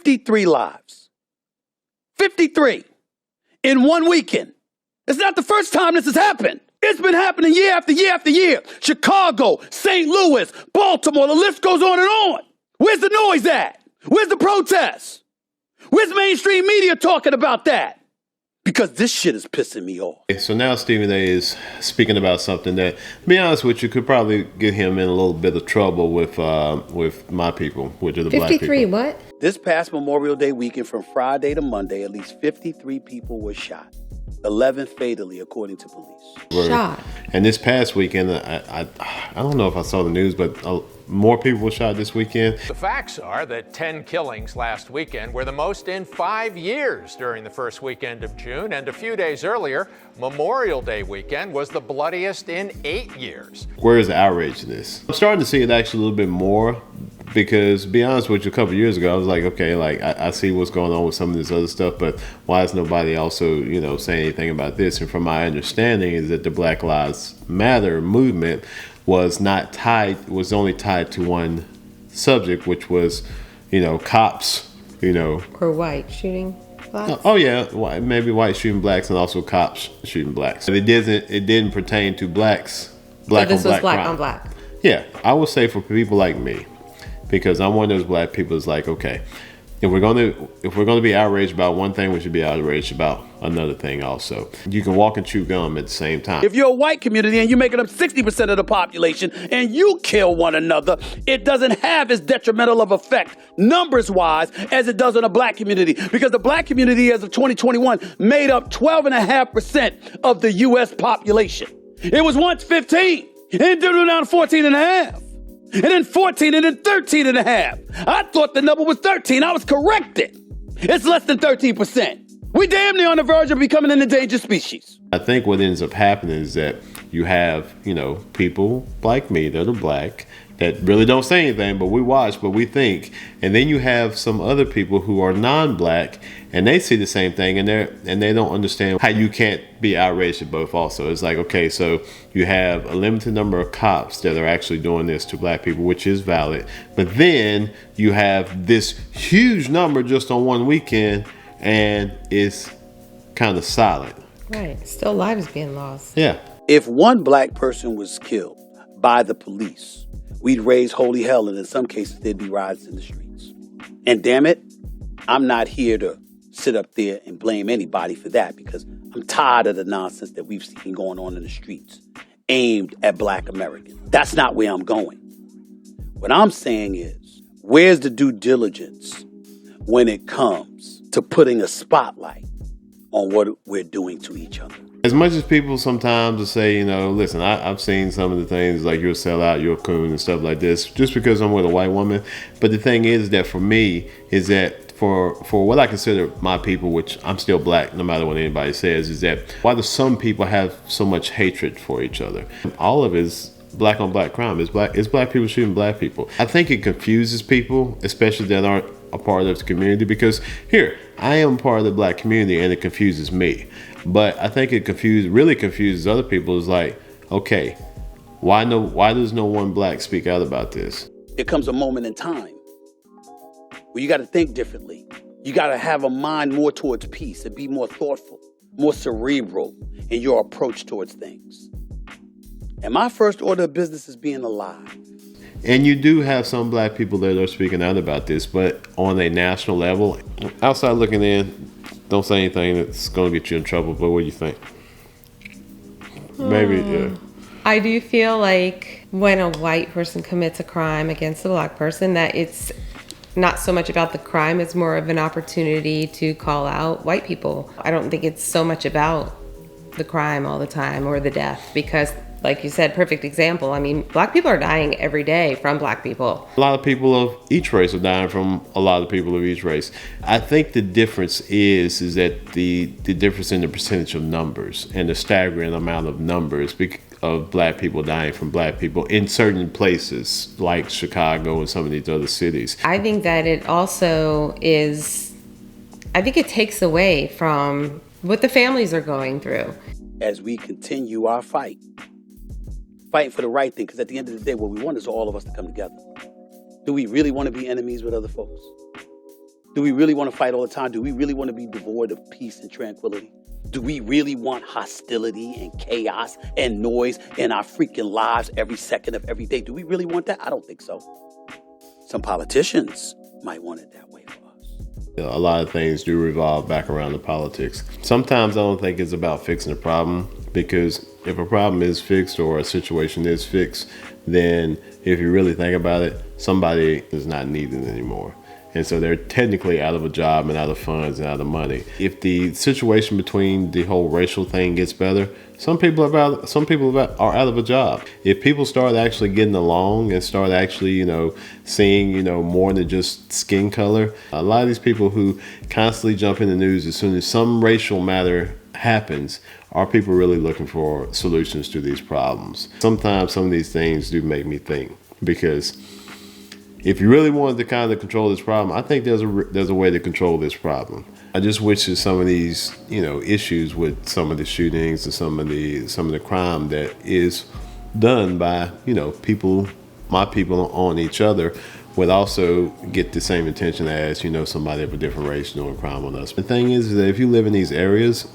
53 lives. 53 in one weekend. It's not the first time this has happened. It's been happening year after year after year. Chicago, St. Louis, Baltimore, the list goes on and on. Where's the noise at? Where's the protests? Where's mainstream media talking about that? Because this shit is pissing me off. So now Stephen A. is speaking about something that, to be honest with you, could probably get him in a little bit of trouble with my people, which are the black people. 53 what? This past Memorial Day weekend from Friday to Monday, at least 53 people were shot. 11 fatally, according to police. Shot. And this past weekend, I don't know if I saw the news, but more people were shot this weekend. The facts are that 10 killings last weekend were the most in 5 years during the first weekend of June. And a few days earlier, Memorial Day weekend was the bloodiest in 8 years. Where is the outrage in this? I'm starting to see it actually a little bit more. Because, to be honest with you, a couple of years ago, I was like, okay, like I see what's going on with some of this other stuff, but why is nobody also, saying anything about this? And from my understanding is that the Black Lives Matter movement was only tied to one subject, which was, cops, Or white shooting blacks? Oh yeah, maybe white shooting blacks and also cops shooting blacks. It didn't pertain to blacks. But this was black on black. Yeah, I would say for people like me. Because I'm one of those black people that's like, okay, if we're gonna be outraged about one thing, we should be outraged about another thing also. You can walk and chew gum at the same time. If you're a white community and you're making up 60% of the population and you kill one another, it doesn't have as detrimental of effect, numbers-wise, as it does in a black community. Because the black community as of 2021 made up 12.5% of the U.S. population. It was once 15, and it did down to 14.5. And then 14, and then 13 and a half. I thought the number was 13. I was corrected. It's less than 13%. We damn near on the verge of becoming an endangered species. I think what ends up happening is that you have, people like me that are black that really don't say anything, but we watch, but we think. And then you have some other people who are non-black and they see the same thing and they don't understand how you can't be outraged at both also. It's like, okay, so you have a limited number of cops that are actually doing this to black people, which is valid. But then you have this huge number just on one weekend and it's kind of silent. Right. Still lives being lost. Yeah. If one black person was killed by the police, we'd raise holy hell, and in some cases, there'd be riots in the streets. And damn it, I'm not here to sit up there and blame anybody for that, because I'm tired of the nonsense that we've seen going on in the streets aimed at black Americans. That's not where I'm going. What I'm saying is, where's the due diligence when it comes to putting a spotlight on what we're doing to each other? As much as people sometimes will say, listen, I've seen some of the things like you're a sellout, you're a coon and stuff like this, just because I'm with a white woman. But the thing is that for me, is that for what I consider my people, which I'm still black, no matter what anybody says, is that why do some people have so much hatred for each other? All of it is black on black crime. It's black people shooting black people. I think it confuses people, especially that aren't a part of the community, because here, I am part of the black community and it confuses me. But I think it really confuses other people. It's like, okay, why does no one black speak out about this? There comes a moment in time where you got to think differently. You got to have a mind more towards peace and be more thoughtful, more cerebral in your approach towards things. And my first order of business is being alive. And you do have some black people that are speaking out about this, but on a national level, outside looking in, don't say anything that's going to get you in trouble. But what do you think? Maybe, yeah. I do feel like when a white person commits a crime against a black person, that it's not so much about the crime, it's more of an opportunity to call out white people. I don't think it's so much about the crime all the time or the death, because like you said, perfect example. I mean, black people are dying every day from black people. A lot of people of each race are dying from a lot of people of each race. I think the difference is that the difference in the percentage of numbers and the staggering amount of numbers of black people dying from black people in certain places like Chicago and some of these other cities. I think that it also I think it takes away from what the families are going through. As we continue our fighting for the right thing, because at the end of the day, what we want is all of us to come together. Do we really want to be enemies with other folks? Do we really want to fight all the time? Do we really want to be devoid of peace and tranquility? Do we really want hostility and chaos and noise in our freaking lives every second of every day? Do we really want that? I don't think so. Some politicians might want it that way for us. A lot of things do revolve back around the politics. Sometimes I don't think it's about fixing a problem, because if a problem is fixed or a situation is fixed, then if you really think about it, somebody is not needed anymore. And so they're technically out of a job and out of funds and out of money. If the situation between the whole racial thing gets better, some people are out of a job. If people start actually getting along and start actually, seeing, more than just skin color, a lot of these people who constantly jump in the news as soon as some racial matter happens, are people really looking for solutions to these problems? Sometimes some of these things do make me think, because if you really wanted to kind of control this problem, I think there's a way to control this problem. I just wish that some of these, issues with some of the shootings and some of the crime that is done by, my people on each other, would also get the same attention as, somebody of a different race doing crime on us. The thing is that if you live in these areas,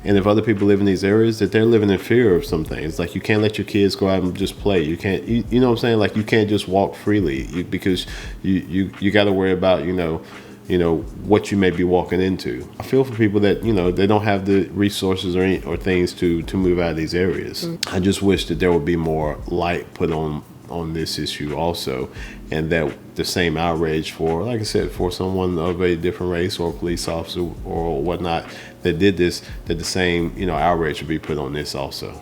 and if other people live in these areas, that they're living in fear of some things. Like, you can't let your kids go out and just play. You can't, you know what I'm saying? Like, you can't just walk freely because you got to worry about, what you may be walking into. I feel for people that, they don't have the resources or things to move out of these areas. I just wish that there would be more light put on this issue also, and that the same outrage for, like I said, for someone of a different race or a police officer or whatnot that did this, that the same, outrage would be put on this also.